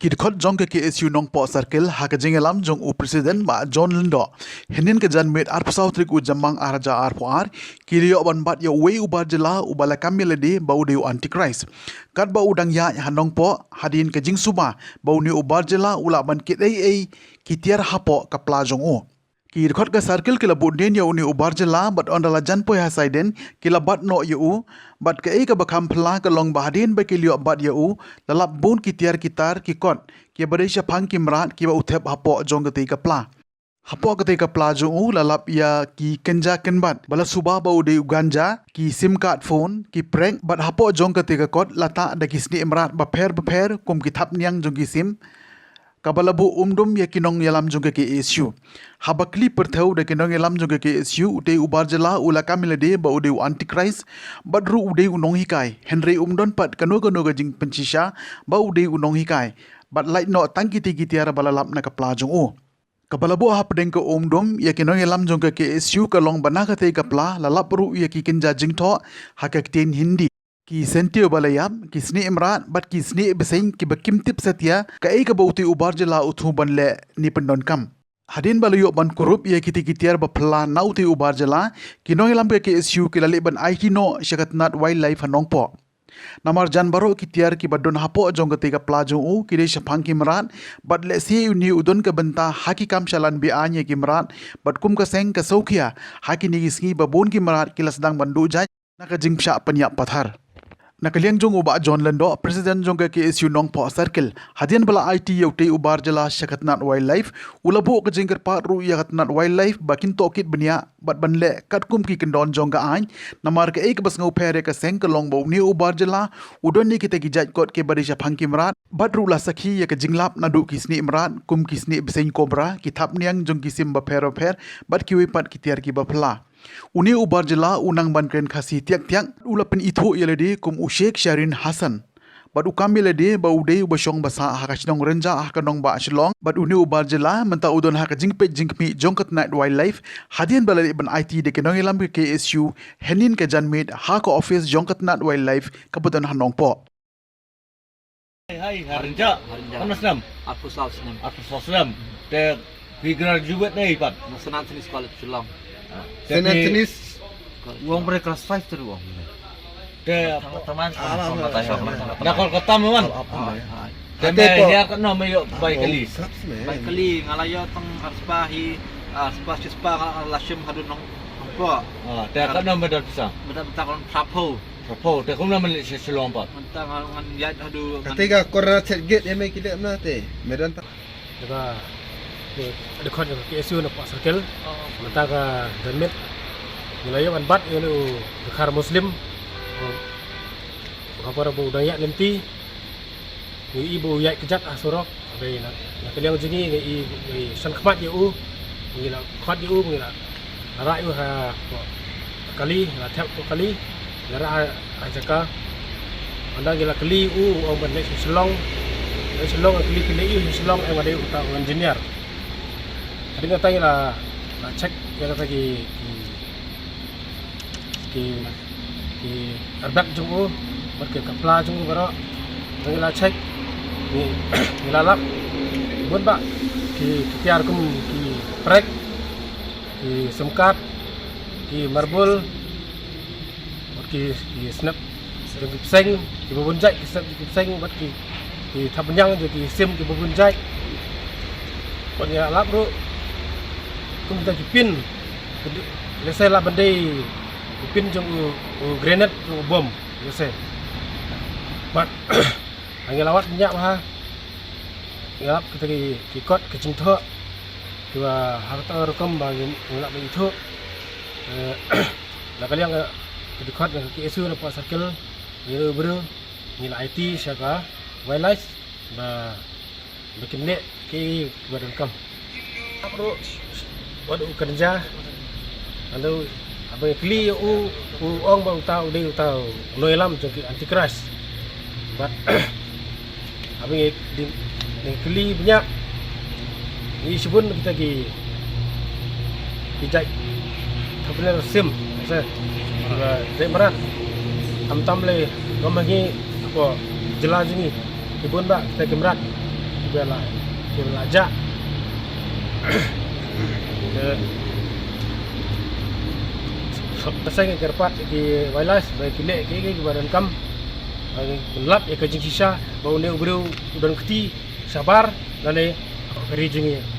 Kidkhot jong ke KSU Nongpo Circle haka jengelam jong u President ma John Lindo henin ke jan met arp sautrik u jamang araja arpoar kilio ban bat yo we u barjela u bala kamilede bau de antichrist kat bau dang ya hanongpo hadin ke jing suba bau ni u barjela ula ban kit ai kitiar hapo kapla jong u Kidkhot ka circle kila budin yo ni u barjela bat ondala jan po ha saiden kila bat no yo bat ke ka bakam pla ka long bahadin ba kilio bat yo lalap bun kitiar kitar kikot ki badesha phang kimrat ki ba uthep hapo jong ke ka pla hapo ke ka pla jong u lalap ya ki kenja kenbat bala suba ba ude ganja ki sim card phone ki prank bat hapo jong ke ka kot lata da kisni imrat ba pher kum ki thap niang jong ki sim kabalabu umdum ya kinong yalam jong ke issue habakli perthau de kinong yalam jong ke issue ude ubarjela ula kamilade ba ude antichrist badru ude unong hikai henry umdon pat kano jing penchisha ba ude unong hikai bat light no tangki tigi tiara balalap na kapla jong u kabalabu hapdeng ke umdum ya kinong yalam jong ke issue kalong banaka te kapla lalap ru ya ki kinja jingtho hakakten hindi ki sentio balayam ki sni imran bat ki sni beseng ki bakim tip setia ka e ka bauti ubarjela uthu banle ni pendon kam hadin balayo ban kurup ye kiti kitiar ba phla nauti ubarjela kinong lam ke SU ki lali ban IT no shagatnat wildlife hanongpo namar janbaro kitiar ki badon hapo jongate ka plajo u ki de shapang kimran bat le si ni udon ka banta haki kam shalan bi anye kimran bat kum ka seng ka saukhia haki ni gisngi babon kimran kilasdang bandu jaj naka jingpsha panya pathar Nakaliang jong uba John Lindo, President jong ke KSU Nongpo Circle, hadian bala IT yaute ubar jela syakatnat wildlife, ulabu ke jengker paru yakatnat wildlife, bakin tokit benia, bat banle katkum ki kendon jong ka ain, namar ke ek bas ngau pere ke seng ke long bau ni ubar jela, udon ni kita kijat kot ke badisha pangkim rat, bat rula sakhi ya ke jinglap nadu kisni imrat, kum kisni beseng kobra, kitap niang jong kisim ba per, bat kiwi pat kitiar ki bapla. Uni ubarjela unang bankren khasi tiak ulapen itho yelede kum Sheikh Sharin Hassan bad ukam yelede ba ude ubashong basa hakashnong renja hakanong ba shlong bad uni ubarjela menta udon haka jingmi jongkat night wildlife hadian balali ban IT de kenong elam ke KSU henin ke janmit haka office jongkat night wildlife kabutan hanongpo Hai Harinja Mana senam? Aku selalu senam. Aku selalu senam Dia graduate ni Pak National Tennis College Shillong. Senat tenis Uang ber kelas 5 tu uang. Dia Teman. Dah kalau kota memang Dan dia kan nama yuk baik kali Baik kali ngalayo teng arsbahi arsbah lashim hadun nong po. Dia kan nama dah bisa Bentar kon sapo. Apa dia kau nama Malaysia Selong Pak Bentar ngan yat hadu. Ketika korna set gate yang mai kita mana teh medan tak. Daga ada kon ke KSU na Pak Circle mata ka damit wilayah ban bat yo dekhar muslim kapara bu daya lemti ibu yai kejat asurok be na kaliang jingi ngai san khmat yo ngila khat yo ngila ra yo ha kali la thap ko kali ra ajaka anda ngila kali au ban nek selong kali yo selong ai wade uta engineer Tadi katanya lah cek yang kata ki arbak junggu, berke kapla junggu baru, tadi lah cek ni lalap, buat pak ki tiar kum ki prek, ki semkat, ki marbul, ki snap, ki piseng, ki bubunjai, ki snap ki piseng, buat ki tapenyang je ki sim ki bubunjai, buat ni lalap bro. Kum kita kipin lesai lah bandai kipin jong grenade bom lesai but angin lawat minyak ha ngap kita kikot kecing tho dua harta rekam bagi ngap itu lah kalian kikot dengan KSU na Pak Circle ni bro ni IT siapa wildlife ba bikin nek ke badan kam bro Waduh kerja, anda apa kli orang baru tahu dia tahu noelam jadi antichrist, but apa di kli banyak ini sebun kita ki kijai, tapi le sim, saya merat, tam le, kami apa jelas ini, kibun bak kita kemerat, bela ajak pasang ke kerpat di wireless bagi kilek ke badan kam melap ya kajing sisa bau ne ubreu udan keti sabar dan ne keri jengi